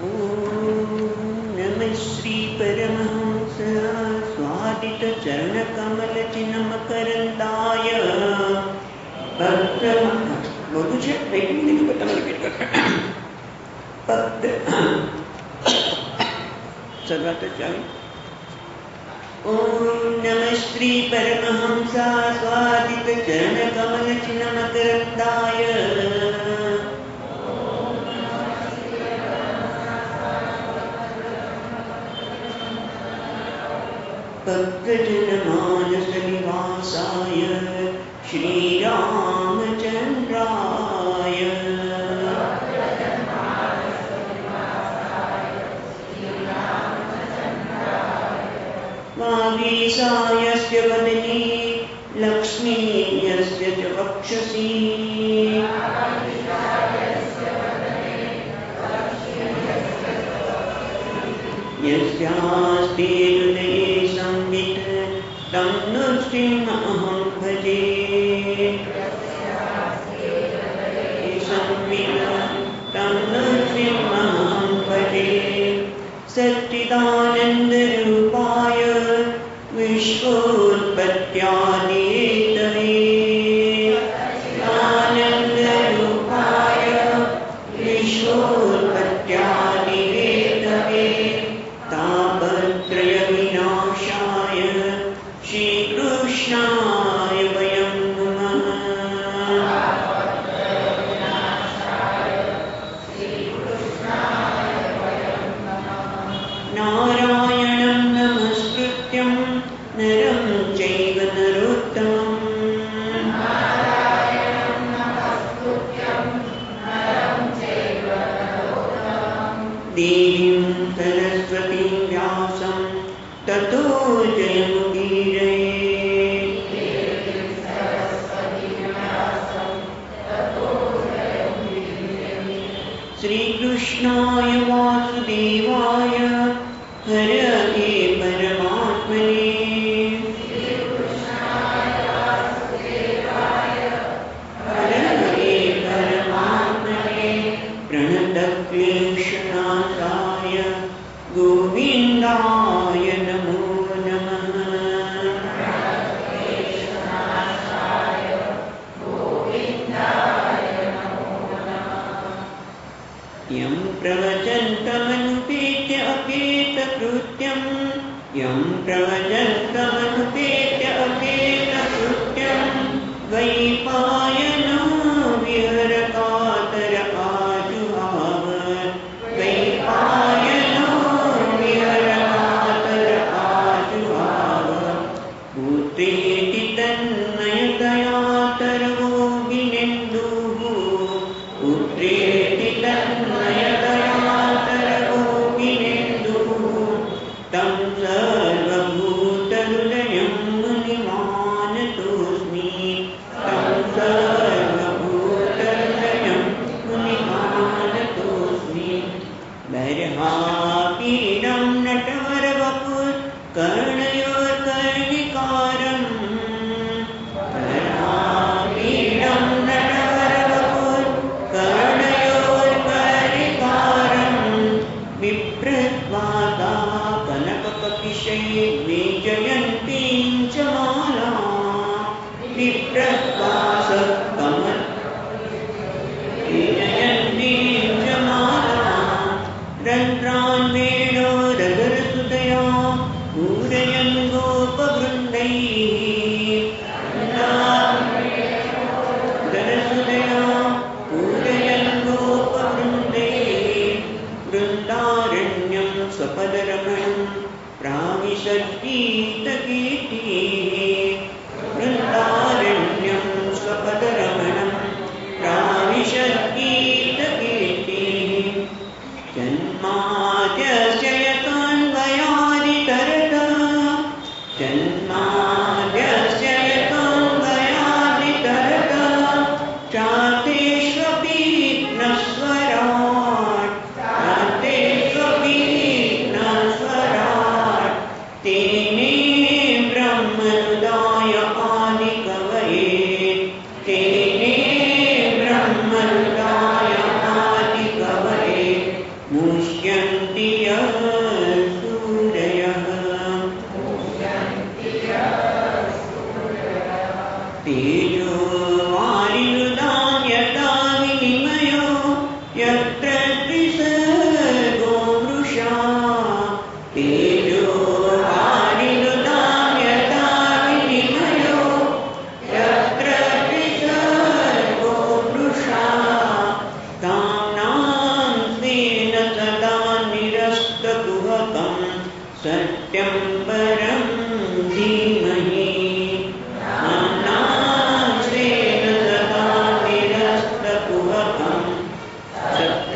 नमः श्री परमहंस स्वादित चरण कमल चिन्मकरंदाय भक्त बोलू छे नहीं पता रिपीट कर भक्त सर्वत्र चाहिए। ओम नमः श्री परमहंस स्वादित चरण कमल चिन्मकरंदाय भक्तजनमानसनिवासाय श्रीरामचन्द्राय वागीशायस्य वदने लक्ष्मी यस्य च वक्षसि यस्यास्ते हृदये संवित् तं नृसिंहमहं भजे। संवित् तं नृसिंहमहं भजे। सच्चिदानन्दरूपाय विश्वोत्पत्त्यादिहेतवे आनन्दरूपाय विश्वोत्पत्त्यादिहेतवे तापत्रयविनाशाय श्रीकृष्णाय वयं नमः। नारायणं नमस्कृत्यं नरं चैव नरोत्तमं देवीं सरस्वतीं व्यासं ततो जयमुदीरये। श्रीकृष्णाय वासुदेवाय हरये परमात्मने हरये परमात्मने प्रणतक्लेशनाशाय गोविन्दाय नमो नमः। यं प्रवचन्तमनुपेत्य अपेतकृत्यं यं प्रवचन्तमनुपेत्य अपेतकृत्यं वैपायनो विहरकातर आजुहाव वैपायनो विहरकातर आजुहाव पुत्रेति तन्मयतया तरवोगिनेन्दुः पुत्रेति तन्मयतया तरवोगिनेन्दुः तं सर्वभूतहृदयं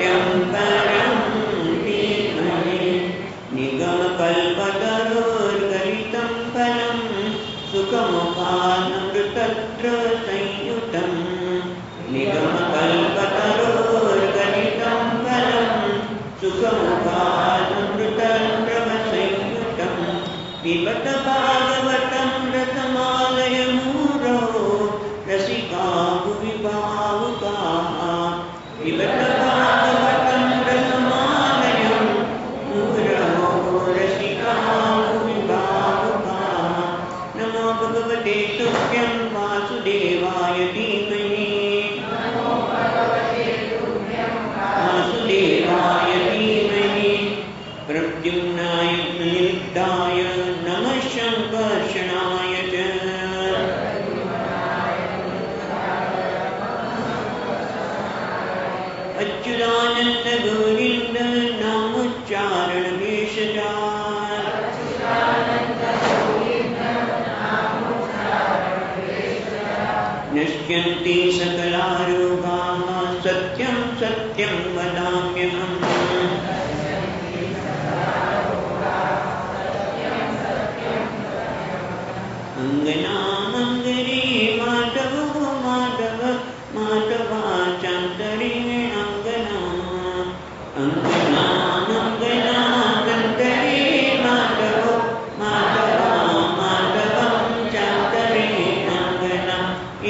सत्यं परं धीमहि निगमकल्पतरोर्गलितं फलं सुखमुखानमृतत्र संयुतं निगमकल्पतरोर्गलितं फलं सुखमुखानमृतत्र संयुतं पिबत भागवतं रसमालयमूरो रसिका भुवि भावुकाः पिबत भागवतं रसमालयं मूरो रसिका भुवि भावुकाः नमो भगवते तुभ्यं वासुदेवाय धीमहि वासुदेवाय धीमहि प्रद्युम्नाय निरुद्धाय नमः शङ्कर्षणाय च अच्युतानन्द गोविन्द नामोच्चारण भेषजात् नश्यन्ति सकला रोगाः सत्यं सत्यं वदाम्यहम् अङ्गनामङ्गरे माधवो माधव माधवाचान्तरेणाङ्गना अङ्गनामङ्गनादन्तरे माधवो माधवा माधवं चान्तरेणाङ्गना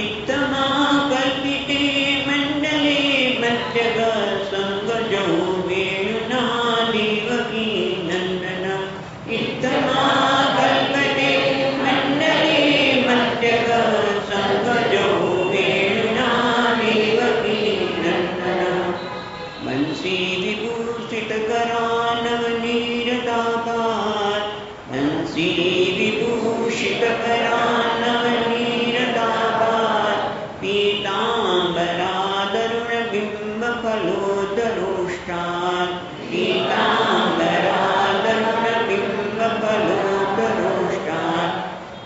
इत्थमा कल्पिते मण्डले मध्यग सङ्गजौ वेणुना देवकी नन्दन इत्थमा कल्पते मण्डले मध्यग सङ्गजौ वेणुना देवकी नन्दन वंशी विभूषितकरानवनीरदाभात् वंशी विभूषितकरानवनीरदाभात् पीताम्बरादरुणबिम्बफलोदरोष्टात् पीताम्बरादरुणबिम्बफलोदरोष्टात्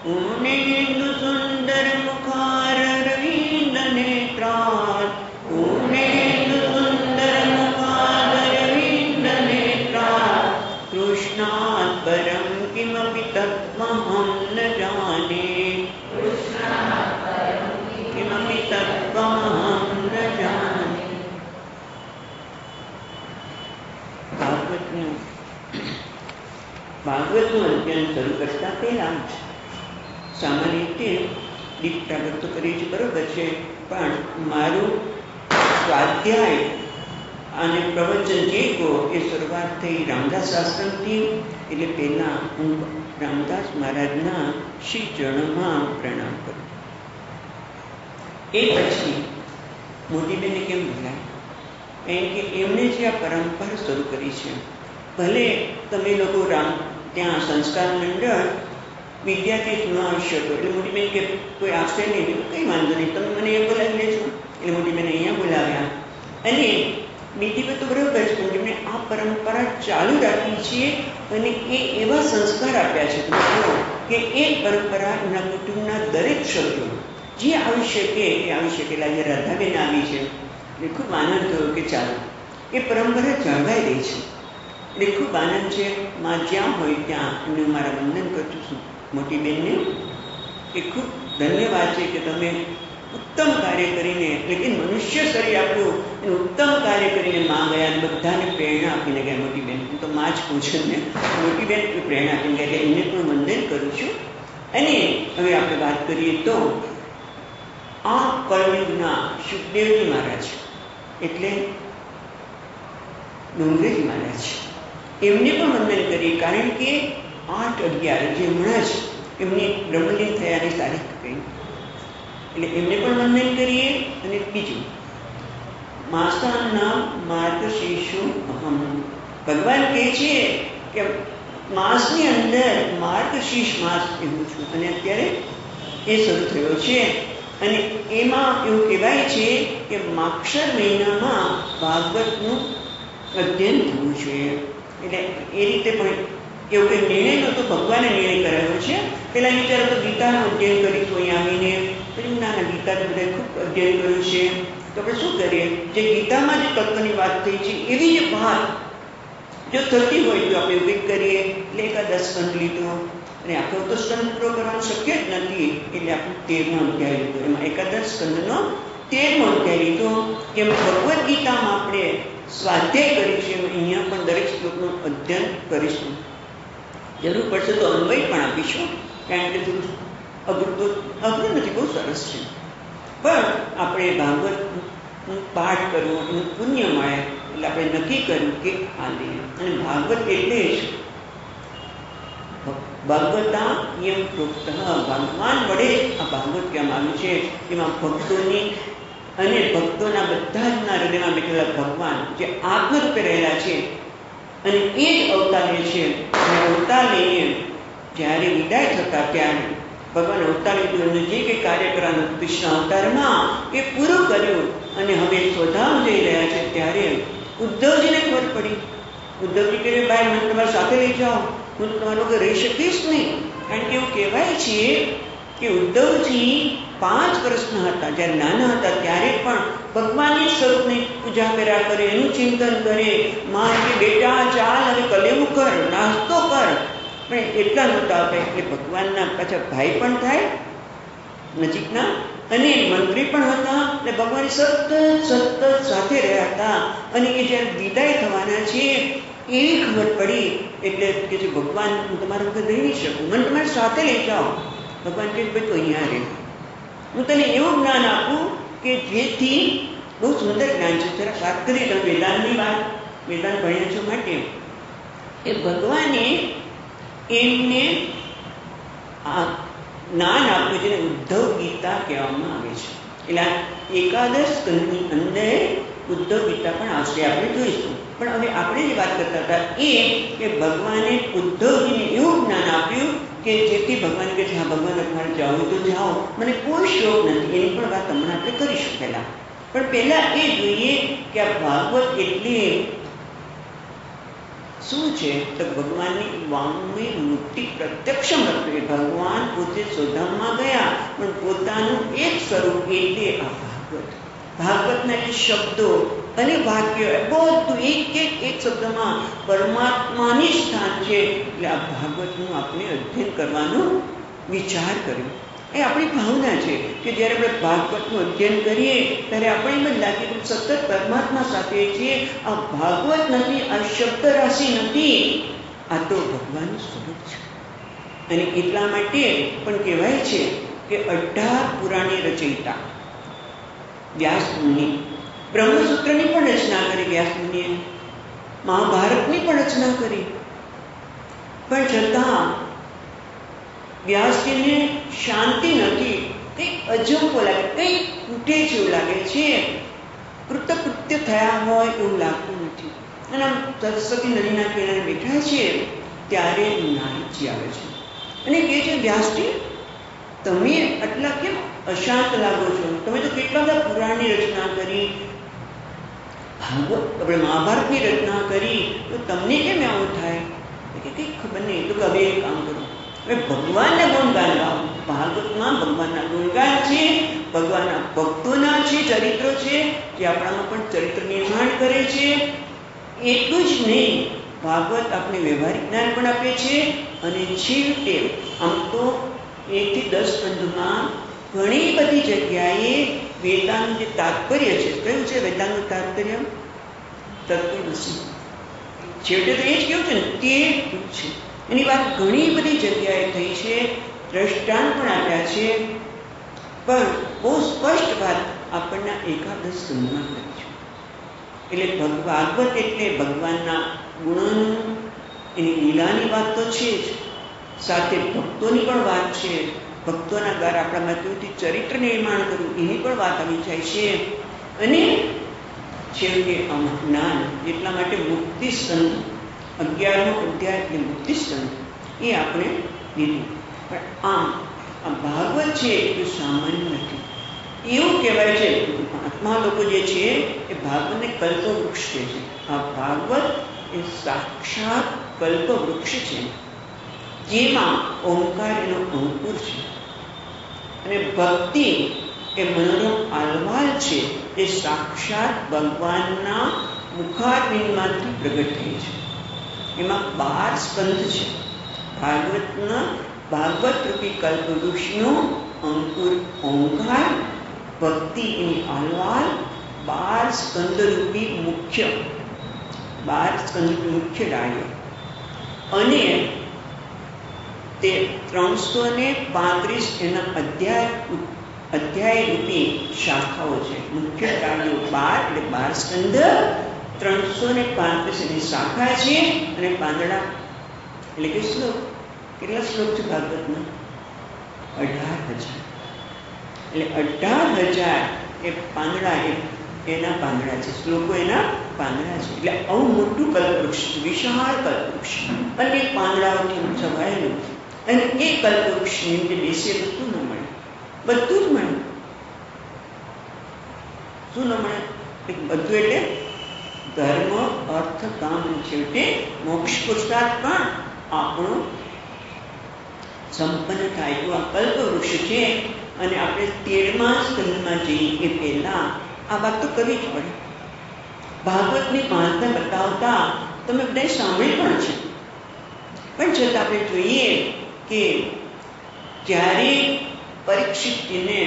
पूर्णेन्दुसुन्दरमुखारविन्दनेत्रात् पूर्णेन्दुसुन्दरमुखारविन्दनेत्रात् कृष्णात् परं किमपि तत्त्वमहं न जाने किमपि तत्त्वमहं न जाने ભાગવતનું અધ્યયન શરૂ કરતા પહેલા સામાન્ય રીતે દીપ પ્રાગટ તો કરીએ છીએ, બરોબર છે, પણ મારું સ્વાધ્યાય અને પ્રવચન જે કહો એ શરૂઆત થઈ રામદાસ આશ્રમથી. એટલે પહેલાં હું રામદાસ મહારાજના શ્રી ચરણોમાં પ્રણામ કરું. એ પછી મોટીબેને કેમ બોલાય? કારણ કે એમણે જે આ પરંપરા શરૂ કરી છે. ભલે તમે લોકો ત્યાં સંસ્કાર મંડળ વિદ્યાર્થી ન આવી શકો, એટલે મોટીબેન કે કોઈ આવશે નહીં, કંઈ વાંધો નહીં, તમે મને એ બોલાવી લેજો. એટલે મોટીબેન અહીંયા બોલાવ્યા. અને બીજી વાત તો બરાબર છે, પણ જેમણે આ પરંપરા ચાલુ રાખી છે અને એ એવા સંસ્કાર આપ્યા છે તમે જુઓ કે એ પરંપરા એમના કુટુંબના દરેક સભ્યો જે આવી શકે એ આવી શકેલા. જે રાધાબેન આવી છે એટલે ખૂબ આનંદ થયો કે ચાલો એ પરંપરા જળવાઈ રહી છે. એટલે ખૂબ આનંદ છે. માં જ્યાં હોય ત્યાં એમને મારા વંદન કરું છું મોટી બેનને, એ ખૂબ ધન્યવાદ છે કે તમે ઉત્તમ કાર્ય કરીને, એટલે કે મનુષ્ય શરીર આપણું એનું ઉત્તમ કાર્ય કરીને માં ગયા અને બધાને પ્રેરણા આપીને ગયા. મોટી બેન તો માં જ પૂછે ને, મોટી બેન પ્રેરણા આપીને ગયા, એમને પણ વંદન કરું છું. અને હવે આપણે વાત કરીએ તો આ કળયુગના સુખદેવજી મહારાજ એટલે ડુંગરેજી મહારાજ, એમને પણ વંદન કરીએ. કારણ કે 8/11 જે હમણાં જ એમની બ્રહ્મલીન થયાની તારીખ કહી, એટલે એમને પણ વંદન કરીએ. અને બીજું માસાના માર્ગશીર્ષો અહમ, ભગવાન કહે છે કે માસની અંદર માર્ગશીર્ષ માસ એવું છું, અને અત્યારે એ શરૂ થયો છે. અને એમાં એવું કહેવાય છે કે માક્ષર મહિનામાં ભાગવતનું અધ્યયન થવું જોઈએ. એટલે એ રીતે પણ એવું કંઈ નિર્ણય નહોતો, ભગવાને નિર્ણય કરાયો છે. પહેલાં વિચારો તો ગીતાનું અધ્યયન કરીશું અહીં આવીને, પછી ના ગીતા તો બધાએ ખૂબ અધ્યયન કર્યું છે. તો આપણે શું કરીએ? જે ગીતામાં જે તત્વની વાત થઈ છે એવી જ વાત જો થતી હોય તો આપણે એવું કરીએ. એટલે એકાદા સ્કંદ લીધો અને આખો તો સ્કંદ પૂરો કરવાનું શક્ય જ નથી, એટલે આપણે 13મો અધ્યાય લીધો. એમાં એકાદા સ્કંદનો 13મો અધ્યાય લીધો. જેમ ભગવદ્ ગીતામાં આપણે સ્વાધ્યાય કરીશું એમ અહીંયા પણ દરેક શ્લોકનું અધ્યયન કરીશું. જરૂર પડશે તો અન્વય પણ આપીશું, કારણ કે થોડું અઘરું નથી, બહુ સરસ છે. પણ આપણે ભાગવતનું પાઠ કરવો એનું પુણ્ય મળે એટલે આપણે નક્કી કર્યું કે આ લઈએ. અને ભાગવત એટલે જ ભગવતા યમ પ્રોક્ત, ભગવાન વડે આ ભાગવત કહેવામાં આવ્યું છે. એમાં ભક્તોની અને ભક્તોના બધા જના હૃદયમાં બેઠેલા ભગવાન જે આત્મરૂપે રહેલા છે અને એ જ અવતાર લે છે. અને અવતાર લઈને જ્યારે વિદાય થતા ત્યારે ભગવાન અવતાર લીધું અને જે કંઈ કાર્ય કરવાનું કૃષ્ણ અવતારમાં એ પૂરું કર્યું અને હવે સ્વધામ જઈ રહ્યા છે. ત્યારે ઉદ્ધવજીને ખબર પડી. ઉદ્ધવજી કહે, ભાઈ મને તમારા સાથે લઈ જાઓ, હું તમારા વગર રહી શકીશ નહીં. કારણ કે એવું કહેવાય છે કે ઉદ્ધવજી 5 વર્ષના હતા, જ્યારે નાના હતા ત્યારે પણ ભગવાનની સ્વરૂપની પૂજા કર્યા કરે, એનું ચિંતન કરે. માં કે બેટા ચાલ હવે કલેવું કર, નાસ્તો કર. પણ એટલા નહોતા આવતા, એટલે ભગવાનના પાછા ભાઈ પણ થાય નજીકના અને મંત્રી પણ હતા. એટલે ભગવાન સતત સાથે રહ્યા હતા. અને એ જ્યારે વિદાય થવાના છે એવી ખબર પડી એટલે કે જે ભગવાન હું તમારા વગર રહી નહીં શકું, મને તમારી સાથે લઈ જાઓ. ભગવાન કહે, ભાઈ તું અહીંયા રહે, હું તને એવું જ્ઞાન આપું કે જેથી બહુ સુંદર જ્ઞાન છે. જરા વાત કરી તમે વેદાંતની વાત, વેદાંત ભણ્યા છો માટે એ ભગવાને એમને આ જ્ઞાન આપ્યું જેને ઉદ્ધવ ગીતા કહેવામાં આવે છે. એટલે એકાદશ સ્કંદની અંદર ઉદ્ધવ ગીતા પણ આવશે, આપણે જોઈશું. પણ હવે આપણે જે વાત કરતા હતા એ કે ભગવાને ઉદ્ધવજીને એવું જ્ઞાન આપ્યું કે જેથી ભગવાન કહે છે, હા ભગવાન તમારે જાઓ તો જાઓ, મને કોઈ શોખ નથી. એની પણ વાત હમણાં આપણે કરીશું પહેલાં. પણ પહેલાં એ જોઈએ કે આ ભાગવત એટલે શું છે? તો ભગવાનની વાંગમય મૂર્તિ પ્રત્યક્ષમ હતું. ભગવાન પોતે સ્વધામમાં ગયા પણ પોતાનું એક સ્વરૂપ એટલે આ ભાગવત. ભાગવતના જે શબ્દો અને વાક્ય બધું એક શબ્દમાં પરમાત્માની સ્થાન છે. એટલે આ ભાગવતનું આપણે અધ્યયન કરવાનો વિચાર કર્યો. એ આપણી ભાવના છે કે જ્યારે આપણે ભાગવતનું અધ્યયન કરીએ ત્યારે આપણે એમ જ લાગે કે સતત પરમાત્મા સાથે છીએ. આ ભાગવત નથી, આ શબ્દ રાશિ નથી, આ તો ભગવાનનું સ્વરૂપ છે. અને એટલા માટે પણ કહેવાય છે કે 18 પુરાણી રચયિતા વ્યાસ મુનિ, બ્રહ્મસૂત્રની પણ રચના કરી વ્યાસ મુનિએ, મહાભારતની પણ રચના કરી. પણ છતાં વ્યાસજીને શાંતિ નથી, કંઈક અજંપો લાગે, કંઈક તૂટે છે એવું લાગે છે, કૃતકૃત્ય થયા હોય એવું લાગતું નથી. અને આમ સરસ્વતી નદીના કિનારે બેઠા છે ત્યારે નારદજી આવે છે અને કહે છે, વ્યાસજી તમે આટલા કેમ અશાંત લાગો છો? તમે તો કેટલા બધા પુરાણની રચના કરી, ભાગવત આપણે મહાભારતની રચના કરી, તો તમને કેમ આવું થાય? કે કંઈક ખબર નહીં. તો હવે એક કામ કરો, હવે ભગવાનના ગુણગાન ગાઓ. ભાગવતમાં ભગવાનના ગુણગાન છે, ભગવાનના ભક્તોના છે, ચરિત્રો છે, જે આપણામાં પણ ચરિત્ર નિર્માણ કરે છે. એટલું જ નહીં, ભાગવત આપણે વ્યવહારિક જ્ઞાન પણ આપે છે. અને છેવટે આમ તો 1 થી 10 સ્કંદમાં ઘણી બધી જગ્યાએ વેદાંતનું જે તાત્પર્ય છે, કયું છે વેદાંતનું તાત્પર્ય? તત્વમસી. છેવટે તો એ જ કેવું છે ને, તે છે. એની વાત ઘણી બધી જગ્યાએ થઈ છે, દ્રષ્ટાંત પણ આપ્યા છે. પણ બહુ સ્પષ્ટ વાત આપણને એકાદશ સ્કંદમાં કરી છે. એટલે ભાગવત એટલે ભગવાનના ગુણોનું, એની લીલાની વાત તો છે જ, સાથે ભક્તોની પણ વાત છે. ભક્તોના દ્વારા આપણામાં કેવું ચરિત્ર નિર્માણ કરવું એની પણ વાત આવી જાય છે. અને છેવટે આમ જ્ઞાન, એટલા માટે મુક્તિ સ્કંદ 11મો અધ્યાય એટલે મુક્તિ સ્કંદ એ આપણે લીધું. પણ આમ આ ભાગવત છે એ સામાન્ય નથી. એવું કહેવાય છે, મહાત્મા લોકો જે છે એ ભાગવતને કલ્પવૃક્ષ કહે છે. આ ભાગવત એ સાક્ષાત કલ્પવૃક્ષ છે, જેમાં ઓમકાર એનો અંકુર છે અને ભક્તિ એ મનોરમ આલવાલ છે. એ સાક્ષાત ભગવાનના મુખારવિંદમાંથી પ્રગટ થઈ છે. એમાં 12 સ્કંદ છે. ભાગવત રૂપી કલ્પવૃક્ષનો અંકુર ઓંકાર, ભક્તિ એની આલવાલ, 12 સ્કંદરૂપી મુખ્ય ડાળીઓ અને તે 335 એના અધ્યાય રૂપી શાખાઓ છે. મુખ્ય ડાળીઓ 12 એટલે 12 સ્કંદ, 335 એની શાખા છે અને પાંદડા એટલે કે શ્લોક. કેટલા શ્લોક છે ભાગવતમાં? 18,000. એટલે 18,000 એ પાંદડા એના પાંદડા છે, શ્લોકો એના પાંદડા છે. એટલે આવું મોટું કલ્પવૃક્ષ, વિશાળ કલ્પવૃક્ષ અને પાંદડાઓથી છવાયેલું. અને એ કલ્પવૃક્ષની નીચે બેસીએ તો શું ન મળે? બધું જ મળે. શું ન મળે? બધું એટલે ધર્મ, અર્થ, કામ, છેવટે મોક્ષ પુરુષાર્થ પણ આપણો સંપન્ન થાય એવું આ કલ્પવૃક્ષ છે. અને આપણે 13મા સ્કંદમાં જઈએ એ પહેલાં આ વાત તો કરવી જ પડે. ભાગવતની મહાત્મ્ય બતાવતા તમે બધાએ સાંભળી પણ છે, પણ છતાં આપણે જોઈએ કે જ્યારે પરીક્ષિતને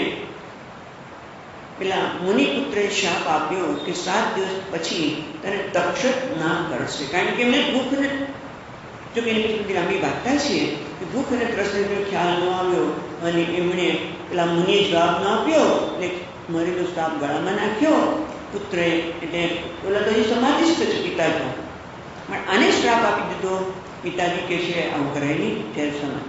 પેલા મુનિપુત્રએ શાપ આપ્યો કે 7 દિવસ પછી તને તક્ષક ના કરશે, કારણ કે એમને ભૂખ ને, જો કે એની પછી લાંબી વાર્તા છે કે ભૂખ અને તરસનો ખ્યાલ ન આવ્યો અને એમણે પેલા મુનિએ જવાબ ન આપ્યો એટલે મરેલો સાપ ગળામાં નાખ્યો પુત્રએ. એટલે ઓલા તો હજી સમાધિસ્થ છે પિતાજી, પણ આને શ્રાપ આપી દીધો. પિતાજી કહે છે આવું કરાય નહીં. ત્યારે સમય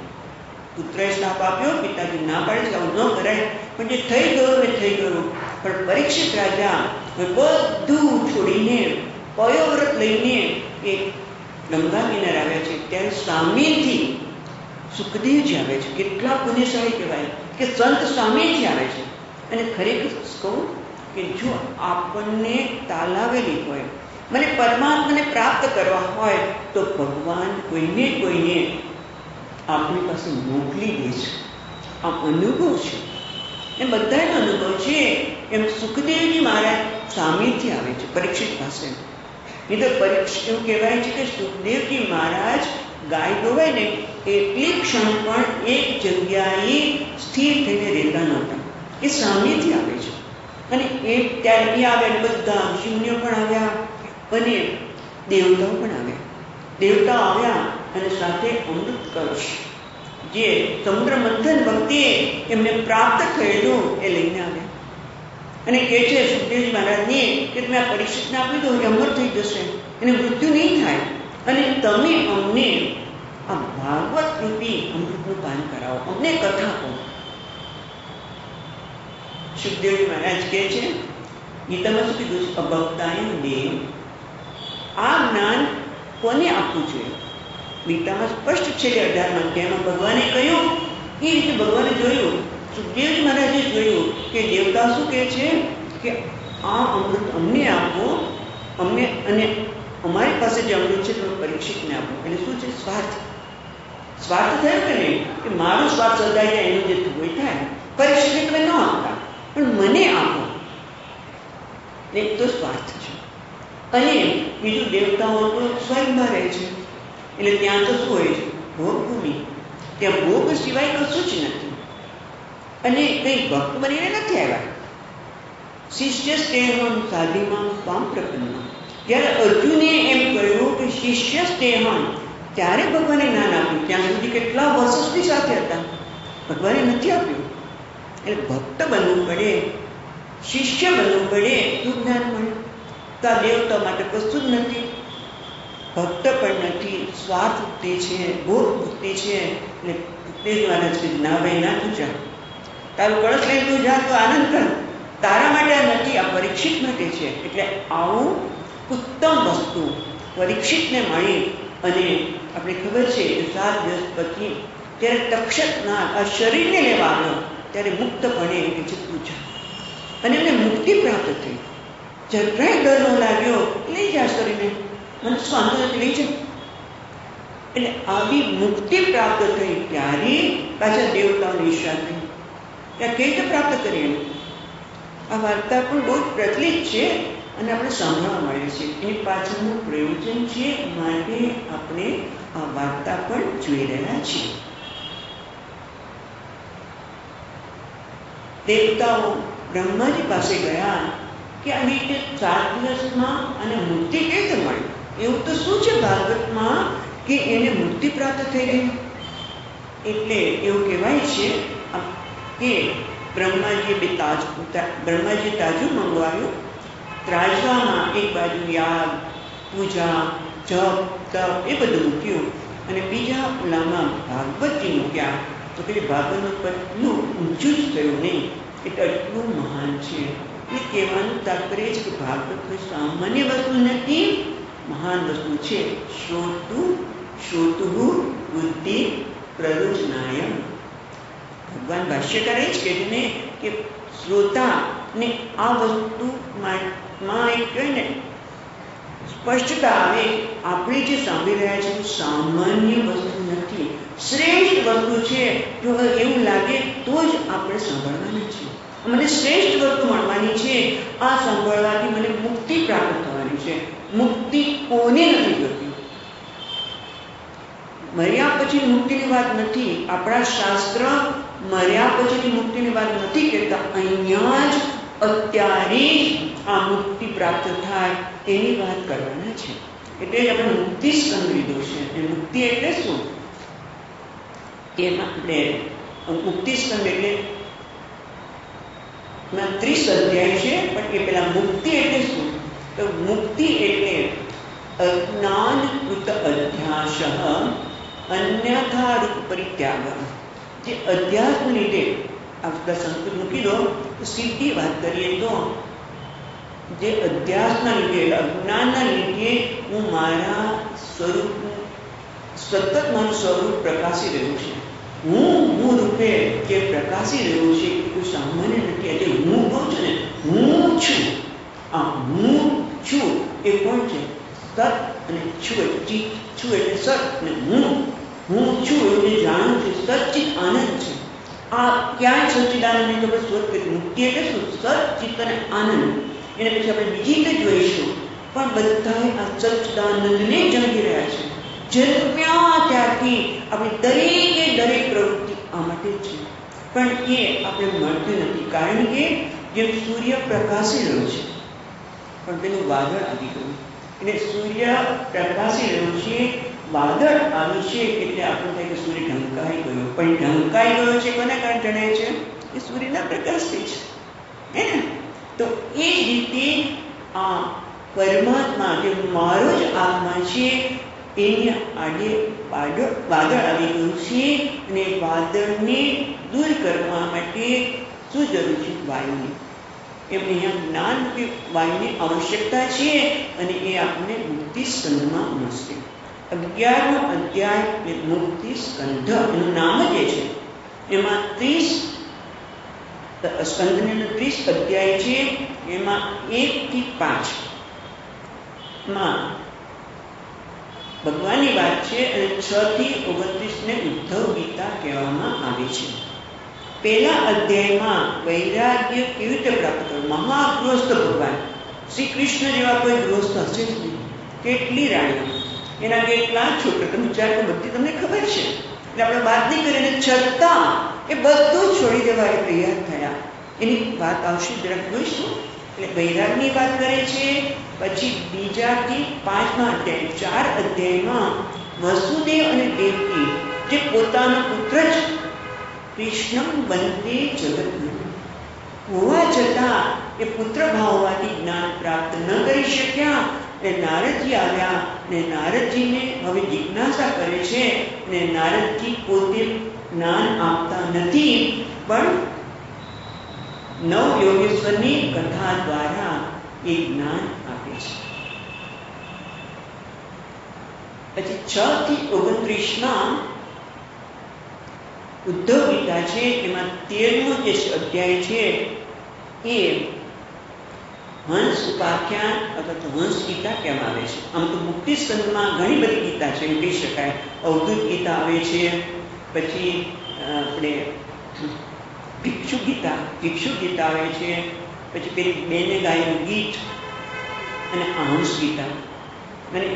પુત્રએ શ્રાપ આપ્યો, પિતાજી ના પાડે છે આવું ન કરાય. પણ જે થઈ ગયું ને થઈ ગયું. પણ પરીક્ષિત રાજા બધું છોડીને પયોવ્રત લઈને એ ગંગા કિનારે આવ્યા છે. ત્યારે સામેથી સુખદેવજી આવે છે. કેટલા પુણ્યશાળી કહેવાય કે સંત સામેથી આવે છે. અને ખરેખર કહું કે જો આપણને તાલાવેલી હોય, મને પરમાત્માને પ્રાપ્ત કરવા હોય તો ભગવાન કોઈને આપણી પાસે મોકલી દે છે. આ અનુભવ છે, એ બધાનો અનુભવ છે. એમ સુખદેવજી મહારાજ સામેથી આવે છે પરીક્ષિત પાસે. નહીં તો પરીક્ષિત એવું કહેવાય છે કે સુખદેવજી મહારાજ ગાય દોવાય ને એટલી ક્ષણ પણ એક જગ્યાએ સ્થિર થઈને રહેતા નહોતા. એ સામેથી આવે છે. અને એ ત્યારે એ આવે બધા ઋષિમુનિઓ પણ આવ્યા અને દેવતાઓ પણ આવ્યા. દેવતાઓ આવ્યા અને સાથે અમૃત કળશ જે સમુદ્ર મંથન વખતે એમને પ્રાપ્ત થયેલું એ લઈને આવ્યા. અને કહે છે સુખદેવજી મહારાજને કે તમે આ પરીક્ષિતને આપી દો, એ અમર થઈ જશે, એને મૃત્યુ નહીં થાય, અને તમે અમને આ ભાગવત રૂપી અમૃતનું પાન કરાવો, અમને કથા કહો. સુખદેવજી મહારાજ કહે છે ગીતામાં શું કીધું છે? અભક્તાય દેવ. આ જ્ઞાન કોને આપવું જોઈએ? ગીતામાં સ્પષ્ટ છે કે 18મા અધ્યાયમાં ભગવાને કહ્યું. એ રીતે ભગવાને જોયું, સુખદેવજી મહારાજે જોયું કે દેવતા શું કહે છે કે આ અમૃત અમને આપો, અમને, અને અમારી પાસે જે અમૃત છે તમે પરીક્ષિતને આપો. એટલે શું છે? સ્વાર્થ. સ્વાર્થ થયો કે નહીં? કે મારો સ્વાર્થ સદાય જાય એનું જે હોય થાય. પરીક્ષિતને તમે ન આપતા પણ મને આપો, એક તો સ્વાર્થ છે. અને બીજું દેવતાઓ તો સ્વર્ગમાં રહે છે, એટલે ત્યાં તો શું હોય છે? ભોગભૂમિ. ત્યાં ભોગ સિવાય કશું જ નથી. અને કંઈ ભક્ત બનીને નથી આવ્યા. શિષ્ય સ્નેહમ સાધીમાં સ્વામ પ્રપન્ન. જ્યારે અર્જુને એમ કહ્યું કે શિષ્ય સ્નેહમ, ત્યારે ભગવાને જ્ઞાન આપ્યું. ત્યાં સુધી કેટલા વર્ષો સુધી સાથે હતા, ભગવાને નથી આપ્યું. એટલે ભક્ત બનવું પડે, શિષ્ય બનવું પડે તો જ્ઞાન મળે. તો આ દેવતા માટે કશું જ નથી, ભક્ત પણ નથી, સ્વાર્થ વૃત્તિ છે, ભોગ વૃત્તિ છે. એટલે તે દ્વારા છે ના ભાઈ ના તું જા, તારું કળશ લઈ તું જા, તો આનંદ કર, તારા માટે આ નથી, આ પરીક્ષિત માટે છે. એટલે આવું ઉત્તમ વસ્તુ પરીક્ષિતને મળી. અને આપણે ખબર છે કે 7 દિવસ પછી ત્યારે તક્ષક નાગ આ શરીરને લેવા આવ્યો, ત્યારે મુક્તપણે કે છે તું જા, અને એમને મુક્તિ પ્રાપ્ત થઈ. જરાય ડર ન લાગ્યો, લઈ જા શરીરને, મને શું વાંધો નથી, લઈ જા. એટલે આવી મુક્તિ પ્રાપ્ત થઈ. ત્યારે પાછા દેવતાઓની ઈચ્છા થઈ કે આ કેવી રીતે પ્રાપ્ત કરીએ? આ વાર્તા પણ બહુ જ પ્રચલિત છે અને આપણે સાંભળવા મળે છે. એની પાછળનું પ્રયોજન છે માટે આપણે આ વાર્તા પણ જોઈ રહ્યા છીએ. દેવતાઓ બ્રહ્માજી પાસે ગયા કે આવી રીતે 7 દિવસમાં અને મુક્તિ કેવી રીતે મળી? એવું તો શું છે ભાગવતમાં કે એને મુક્તિ પ્રાપ્ત થઈ ગઈ? એટલે એવું કહેવાય છે કે બ્રહ્માજીએ તાજું મંગવાયું. ત્રાજવામાં એક બાજુ યાગ, પૂજા, જપ, તપ એ બધું મૂક્યું અને બીજા ઓલામાં ભાગવતજી મૂક્યા. તો કે ભાગવતનું પદનું ઊંચું જ થયું નહીં, એટલે એટલું મહાન છે. એ કહેવાનું તાત્પર્ય છે કે ભાગવત કોઈ સામાન્ય વસ્તુ નથી, મહાન વસ્તુ છે. શ્રોતુ બુદ્ધિ પ્રરોચનાય. ભગવાન ભાષ્યકારે જ કહે છે કે શ્રોતાને આ વસ્તુમાં એક કહે ને સ્પષ્ટતા આવે, આપણે જે સાંભળી રહ્યા છીએ સામાન્ય વસ્તુ નથી, શ્રેષ્ઠ વસ્તુ છે. જો એવું લાગે તો જ આપણે સાંભળવાના છીએ. મને શ્રેષ્ઠ વસ્તુ મળવાની છે, આ સાંભળવાથી મને મુક્તિ પ્રાપ્ત થવાની છે. મુક્તિ કોને નથી જોતી? મર્યા પછી મુક્તિની વાત નથી. આપણા શાસ્ત્ર મર્યા પછીની મુક્તિની વાત નથી કહેતા. અહીંયા જ અત્યારે આ મુક્તિ પ્રાપ્ત થાય એની વાત કરવાના છે. એટલે જ આપણે મુક્તિ સ્કંદ લીધો છે. અને મુક્તિ એટલે શું? એમાં આપણે મુક્તિ સ્કંદ એટલે 30 અધ્યાય છે, પણ એ પેલા મુક્તિ એટલે શું? તો મુક્તિ એટલે અજ્ઞાનકૃત અધ્યાસ અન્યથા રૂપ પરિત્યાગ. જે અધ્યાસને લીધે આ બધા સંસ્કૃત મૂકી દો તો સીધી વાત કરીએ તો જે અધ્યાસના લીધે, અજ્ઞાનના લીધે હું મારા સ્વરૂપ સતત મારું સ્વરૂપ પ્રકાશી રહ્યું છે. હું રૂપે જે પ્રકાશી રહ્યું છે એ કોઈ સામાન્ય નથી. આજે હું કહું છું ને, હું છું. આ હું છું એ કોણ છે? સત અને છું. છું એટલે સત અને હું છું એવું જાણું છું. સચ્ચિત આનંદ છે. આ ક્યાંય સચ્ચિદાનંદની તો આપણે શોધ કરી. મુક્તિ એટલે શું? સચ્ચિત અને આનંદ. એને પછી આપણે બીજી રીતે જોઈશું, પણ બધા આ સચ્ચિદાનંદને જાણી રહ્યા છે. જન્મ્યા ત્યારથી આપણી દરેક પ્રવૃત્તિ આ માટે જ છે, પણ એ આપણે મળતું નથી. કારણ કે જેમ સૂર્ય પ્રકાશી રહ્યો છે પણ તેનું વાદળ આવી ગયું, એટલે સૂર્ય પ્રકાશી રહ્યું છે, વાદળ આવ્યું છે, એટલે આપણને થાય કે સૂર્ય ઢંકાઈ ગયો. પણ ઢંકાઈ ગયો છે કોને કારણે જણાય છે? એ સૂર્યના પ્રકાશથી છે, હે ને? તો એ જ રીતે આ પરમાત્મા જે મારો જ આત્મા છે એની આડે વાદળ આવી ગયું છે, અને વાદળને દૂર કરવા માટે શું જરૂર છે? વાયુની. એમ અહીંયા જ્ઞાન કે વાયુની આવશ્યકતા છે, અને એ આપણને મુક્તિ સ્કંદમાં મળશે. 11મો અધ્યાય મુક્તિ સ્કંધ એનું નામ જ એ છે. એમાં 30 સ્કંદને 30 અધ્યાય છે. એમાં 1 થી 5 માં ભગવાનની વાત છે, અને 6 થી 29 ને ઉદ્ધવ ગીતા કહેવામાં આવે છે. પહેલા અધ્યાયમાં વૈરાગ્ય કેવી રીતે પ્રાપ્ત કરવું? મહાગૃહસ્થ ભગવાન શ્રી કૃષ્ણ જેવા કોઈ ગૃહસ્થ હશે જ નહીં. કેટલી રાણીઓ, એના કેટલા છોકરા, તમે વિચાર તો બધી તમને ખબર છે. એટલે આપણે વાત નહીં કરીને છતાં એ બધું છોડી દેવા એ તૈયાર થયા. એની વાત આવશે, જરાક જોઈશું. એટલે વૈરાગની વાત કરે છે. પછી બીજાથી 5મા અધ્યાય 4 અધ્યાયમાં વસુદેવ અને દેવકી જે પોતાનો પુત્ર જ કૃષ્ણ બનતે જગતનું હોવા છતાં એ પુત્ર ભાવ હોવાથી જ્ઞાન પ્રાપ્ત ન કરી શક્યા. અને નારદજી આવ્યા, અને નારદજીને હવે જિજ્ઞાસા કરે છે, અને નારદજી પોતે જ્ઞાન આપતા નથી, પણ નવ યોગેશ્વરની કથા દ્વારા એ જ્ઞાન આપે છે. પછી 6 થી 29માં ઉદ્ધવ ગીતા છે. એમાં 13મો જે અધ્યાય છે એ હંસ ઉપાખ્યાન અથવા તો હંસ ગીતા કહેવામાં આવે છે. આમ તો મુક્તિ સ્કંદમાં ઘણી બધી ગીતા છે એમ કહી શકાય. અવધૂત ગીતા આવે છે, પછી આપણે ભિક્ષુ ગીતા આવે છે, પછી પેલી બેને ગાયેલું ગીત અને આહંસ ગીતા. અને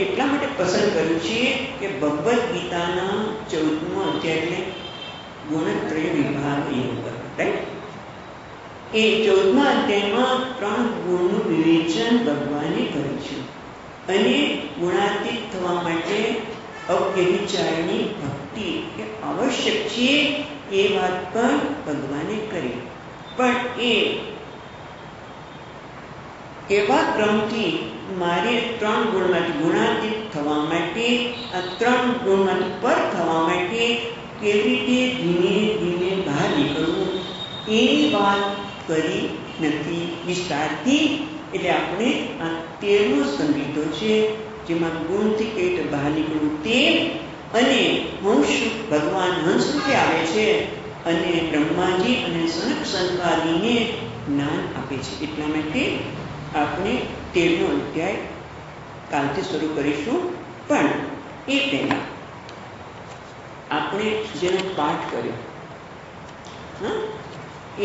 એટલા માટે પસંદ કર્યું છે કે ભગવદ્ ગીતાના 14મો અધ્યાય એટલે ગુણત્રય વિભાગ યોગ, રાઈટ? એ 14મા અધ્યાયમાં 3 ગુણનું વિવેચન ભગવાને કર્યું છે અને ગુણાતીત થવા માટે અવ્યભિચારની ભક્તિ એ આવશ્યક છે એ વાત પણ ભગવાને કરી. પણ એ કેવા ક્રમથી મારે 3 ગુણમાંથી ગુણાતીત થવા માટે, આ 3 ગુણમાંથી પર થવા માટે કેવી રીતે ધીમે ધીમે બહાર નીકળવું એની વાત કરી નથી વિસ્તારથી. એટલે આપણે આ 13મો સંગીતો છે જેમાં ગુણથી કઈ રીતે બહાર નીકળવું તે, અને હંસ ભગવાન હંસ રૂપે આવે છે અને બ્રહ્માજી અને સનક સંતાદીને જ્ઞાન આપે છે. એટલા માટે આપણે 13મો અધ્યાય કાલથી શરૂ કરીશું. પણ એ પહેલાં આપણે જેનો પાઠ કર્યો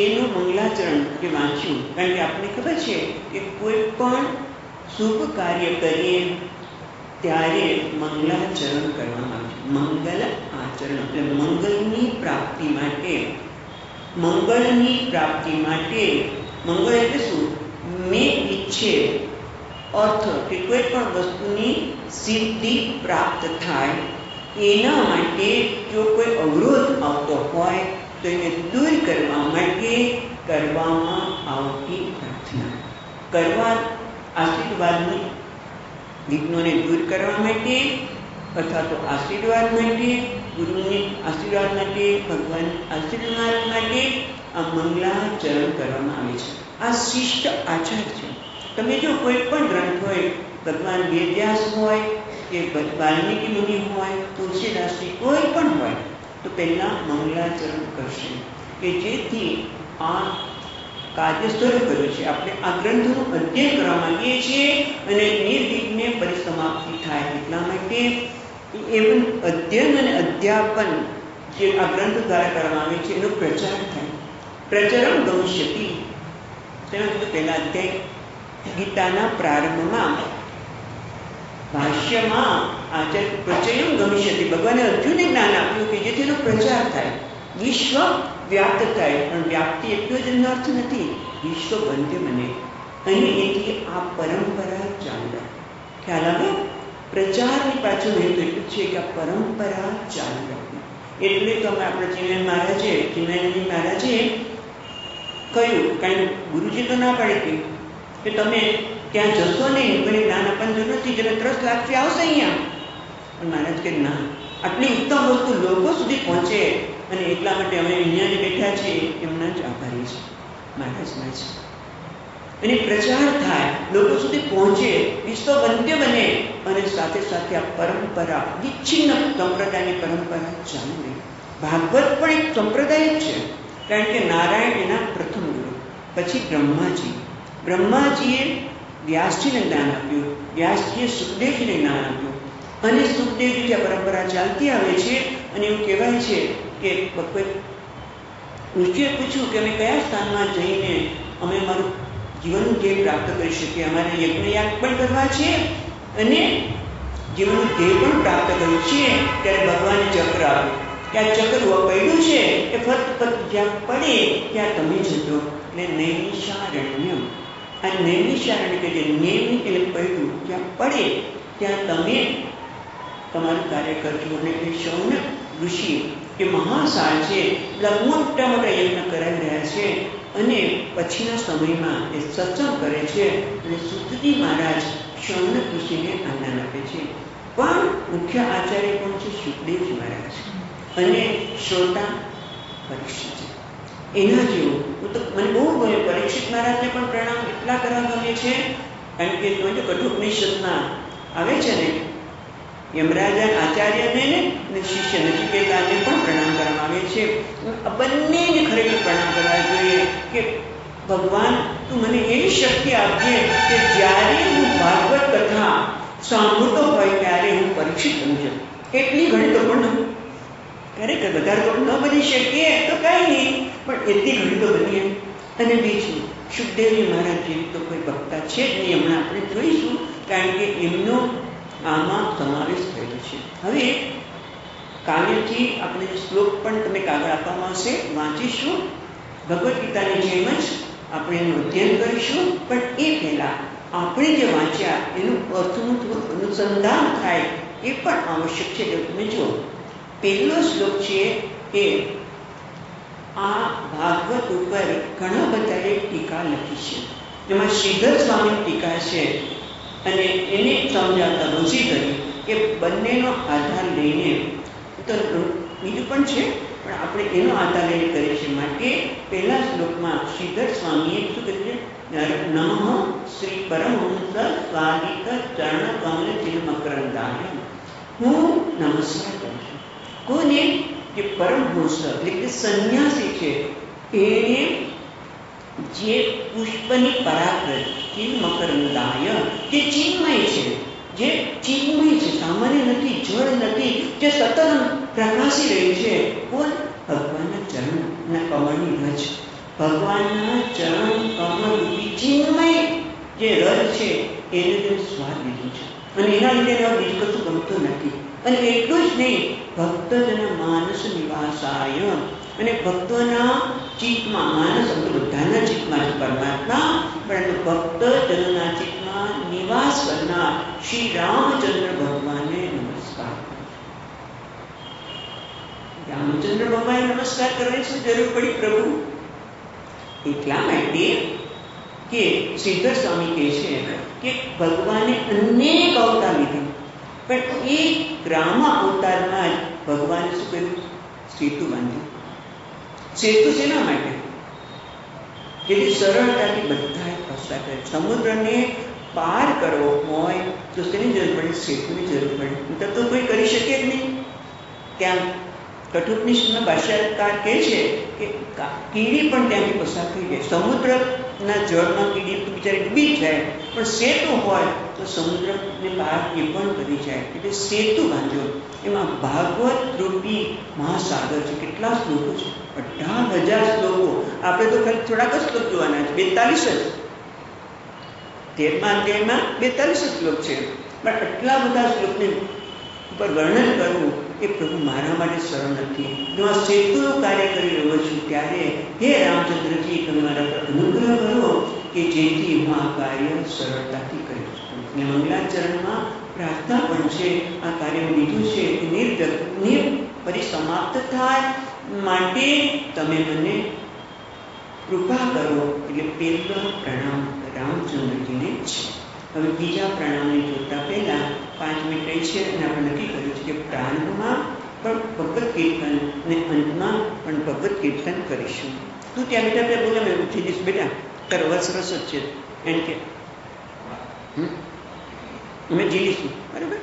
એનું મંગલાચરણ જે વાંચ્યું, કારણ કે આપણને ખબર છે કે કોઈ પણ શુભ કાર્ય કરીએ ત્યારે મંગલાચરણ કરવામાં આવે છે. મંગલ આચરણ એટલે મંગલની પ્રાપ્તિ માટે, મંગળની પ્રાપ્તિ માટે. મંગળ એટલે શું? મેં ઈચ્છે અર્થ કે કોઈ પણ વસ્તુની સિદ્ધિ પ્રાપ્ત થાય એના માટે જો કોઈ અવરોધ આવતો હોય તો એને દૂર કરવા માટે કરવામાં આવતી પ્રાર્થના. કરવા આશીર્વાદની વિઘ્નોને દૂર કરવા માટે અથવા તો આશીર્વાદ માટે, ગુરુની આશીર્વાદ માટે, ભગવાન આશીર્વાદ માટે આ મંગલાચરણ કરવામાં આવે છે. આ શિષ્ટ આચાર છે. તમે જો કોઈ પણ ગ્રંથ હોય, ભગવાન વેદવ્યાસ હોય કે વાલ્મીકી મુનિ હોય, તુલસીદાસજી કોઈ પણ હોય, તો પહેલાં મંગલાચરણ કરશે કે જેથી આ કાર્ય શરૂ કર્યું છે. આપણે આ ગ્રંથનું અધ્યયન કરવા માંગીએ છીએ અને નિર્વિઘ્ને પરિસમાપ્તિ થાય એટલા માટે એવું અધ્યયન અને અધ્યાપન જે આ ગ્રંથ દ્વારા કરવામાં આવે છે એનો પ્રચાર થાય. પ્રચરમ ગમિષ્યતિ. તેના કીધું પહેલા અધ્યાય ગીતાના પ્રારંભમાં ભાષ્યમાં આચાર્ય પ્રચયમ ગમિષ્યતિ ભગવાને અર્જુનને જ્ઞાન આપ્યું કે જેથી એનો પ્રચાર થાય, વિશ્વ વ્યાપ્ત થાય. પણ વ્યાપ્તિ એટલો જ એનો અર્થ નથી, વિશ્વ બંધ બને અને એથી આ પરંપરા ચાલુ રહે. ખ્યાલ આવે? પ્રચારની પાછળ હેતુ એટલું છે કે આ પરંપરા ચાલુ રાખવી. એટલે તો અમે આપણા ચિન્મયાનંદજી મહારાજે કહ્યું, કારણ કે ગુરુજી તો ના પાડી હતી કે તમે ત્યાં જશો નહીં, મને જ્ઞાન આપવાની જરૂર નથી, જેને 3 લાખથી આવશે અહીંયા. પણ મહારાજ કે ના, આટલી ઉત્તમ વસ્તુ લોકો સુધી પહોંચે અને એટલા માટે અમે અહીંયા જે બેઠા છીએ એમના જ આભારી છે, મહારાજના છે. અને પ્રચાર થાય, લોકો સુધી પહોંચે, વિશ્વ વંદ્ય બને અને સાથે સાથે આ પરંપરા વિચ્છિન્ન સંપ્રદાયની પરંપરા ચાલુ રહે. ભાગવત પણ એક સંપ્રદાય જ છે, કારણ કે નારાયણ એના પ્રથમ ગુરુ, પછી બ્રહ્માજીએ વ્યાસજીને જ્ઞાન આપ્યું, વ્યાસજીએ સુખદેવજીને જ્ઞાન આપ્યું અને સુખદેવજી આ પરંપરા ચાલતી આવે છે. અને એવું કહેવાય છે કે કોઈ ઋષિએ પૂછ્યું કે અમે કયા સ્થાનમાં જઈને અમે અમારું જીવનનું ધ્યેય પ્રાપ્ત કરી શકીએ. અમારે યજ્ઞયાગ પણ કરવા છે અને જીવનનું ધ્યેય પણ પ્રાપ્ત કર્યું છે. ત્યારે ભગવાને ચક્ર આપ્યું કે આ ચક્ર પડ્યું છે એ ફક્ત જ્યાં પડે ત્યાં તમે જજો. એટલે નૈમિષારણ્યમ, આ નૈમિષારણ્ય કે જે નેમી એટલે પડ્યું, જ્યાં પડે ત્યાં તમે તમારું કાર્ય કરજો. અને એ શૌનક ઋષિ એ મહાસાળ છે, મોટા મોટા યજ્ઞ કરાવી રહ્યા છે અને પછીના સમયમાં એ સત્સંગ કરે છે અને સુતજી મહારાજ શૌનક ઋષિને આનંદ આપે છે. પણ મુખ્ય આચાર્ય કોણ છે? સુખદેવજી મહારાજ અને શ્રોતા પરીક્ષિત. એના જેવું હું તો મને બહુ ગમે. પરીક્ષિત મહારાજને પણ પ્રણામ એટલા કરવા ગમે છે કારણ કે જો કઠોપનિષદમાં આવે છે ને, યમરાજા આચાર્યને ને શિષ્ય નચિકેતાને પણ પ્રણામ કરવામાં આવે છે. બંનેને ખરેખર પ્રણામ કરવા જોઈએ કે ભગવાન તું મને એવી શક્તિ આપજે કે જ્યારે હું ભાગવત કથા સાંભળતો હોય ત્યારે હું પરીક્ષિત બની જાઉં. એટલી ઘણી તો પણ ખરેખર વધારે તો ન બની શકીએ તો કાંઈ નહીં, પણ એટલી ઘણી તો બનીએ. અને બીજું સુખદેવજી મહારાજ જેવી તો કોઈ વક્તા છે જ નહીં, હમણાં આપણે જોઈશું, કારણ કે એમનો આમાં સમાવેશ થયેલો છે. હવે કાવ્યથી આપણે શ્લોક પણ તમે કાગળ આપવામાં આવશે, વાંચીશું. ભગવદ્ ગીતાની જેમ જ આપણે એનું અધ્યયન કરીશું, પણ એ પહેલાં આપણે જે વાંચ્યા એનું અર્થનું થોડું અનુસંધાન થાય એ પણ આવશ્યક છે. કે તમે જુઓ, પહેલો શ્લોક છે કે આ ભાગવત ઉપર ઘણા બધાએ ટીકા લખી છે. એમાં શ્રીધર સ્વામીની ટીકા છે અને એને સમજાવતા રુચિ કરી કે બંનેનો આધાર લઈને, તો બીજું પણ છે પણ આપણે એનો આધાર લઈને કરીએ છીએ. માટે પહેલા શ્લોકમાં શ્રીધર સ્વામીએ શું કહ્યું છે? નમઃ શ્રી પરમહંસ સ્વાદિક ચરણ કમલ ચિહ્ન મકરંદાય. હું નમસ્કાર કરું છું કોને? કે પરમહંસ એટલે કે સંન્યાસી છે, એને જે પુષ્પની પરાગર ચિહ્ન મકરંદાય, જે ચિન્મય છે, જે ચિન્મય છે, સામાન્ય નથી, જળ નથી, જે સતત પ્રકાશી રહી છે. કોણ? ભગવાનના ચરણના કમળની રજ, ભગવાનના ચરણ કમળરૂપી ચિન્મય જે રજ છે એને તેને સ્વાદ લીધું છે અને એના લીધે બીજું કશું ગમતું નથી. અને એટલું જ નહીં, ભક્તજન માનસ નિવાસાય, અને ભક્તોના ચિત્તમાં, માનસ બધાના ચિત્તમાં છે પરમાત્મા, પરંતુ ભક્તજનોના ચિત્તમાં નિવાસ કરનાર શ્રી રામચંદ્ર ભગવાનને નમસ્કાર. રામચંદ્ર ભગવાન નમસ્કાર કરવાની શું જરૂર પડી પ્રભુ? એટલા માટે કે શ્રીધર સ્વામી કહે છે કે ભગવાને અનેક અવતાર લીધા, પણ એક રામ અવતારમાં જ ભગવાને શું કર્યું? સેતુ બાંધ્યું. સેતુ શેના માટે? જેથી સરળતાથી બધા પસાર કરે. સમુદ્રને પાર કરવો હોય તો શેની જરૂર પડે? સેતુની જરૂર પડે. તો કોઈ કરી શકે જ નહીં. ત્યાં કઠોપનિષદના ભાષ્યકાર કહે છે કે કીડી પણ ત્યાંથી પસાર થઈ જાય. સમુદ્રના જળમાં કીડી તો બિચારી ડૂબી જાય, પણ સેતુ હોય તો સમુદ્રને પાર એ પણ કરી જાય. એટલે સેતુ બાંધ્યો. એમાં ભાગવત રૂપી મહાસાગર છે. કેટલા શ્લોકો છે? 18,000 શ્લોકો. આપણે તો ખાલી થોડાક જ શ્લોક જોવાના છે, 42 જ. 13મા અધ્યાયમાં 42 શ્લોક છે, પણ આટલા બધા શ્લોકને ઉપર વર્ણન કરવું એ પ્રભુ મારા માટે સરળ નથી. જો આ સેતુનું કાર્ય કરી રહ્યો છું ત્યારે હે રામચંદ્રજી, તમે મારા પર અનુગ્રહ કરો કે જેથી હું આ કાર્ય સરળતાથી કરી શકું. અને મંગલાચરણમાં પ્રાર્થના પણ છે, આ કાર્ય લીધું છે એ પરિસમાપ્ત થાય માટે તમે મને કૃપા કરો. એટલે પહેલો પ્રણામ રામચંદ્રજીને છે. હવે બીજા પ્રણામને જોતા પહેલા 5 મિનિટ રહી છે અને આપણે નક્કી કર્યું છે કે પ્રારંભમાં પણ ભગવત કીર્તન અને અંતમાં પણ ભગવત કીર્તન કરીશું. તું ત્યાં બેટા ત્યાં બોલે મેં ઉઠી દઈશ બેટા, તારો અવાજ સરસ જ છે એમ કે અમે જીવીશું. બરાબર?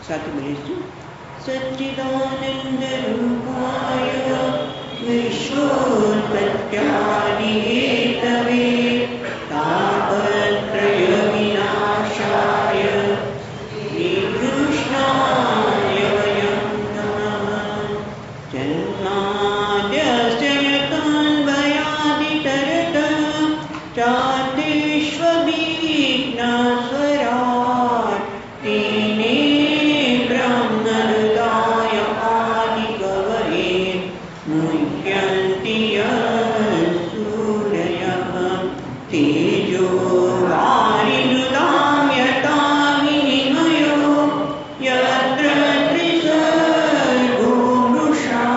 साथ बोलिए सच्चिदानन्दरूपाय विश्वोत्पत्त्यादिहेतवे तापत्रयविनाशाय श्रीकृष्णाय वयं नमः। जन्माद्यस्य यतोऽन्वयादितरतः चार्थेष्वभिघ्नस्वराट् तेने ब्रह्महृदाय आदिकवये मुह्यन्ति यत्सूरयः तेजो वारिमृदां यथा विनिमयो यत्र त्रिसर्गो मृषा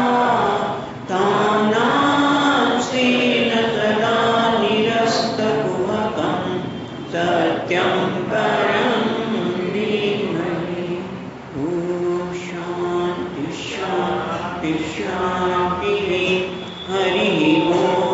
ताम्नां स्वेन सदा निरस्तकुहकं सत्यं परं धीमहि। ॐ शान्ति शान्ति शान्तिः। हरिः ॐ।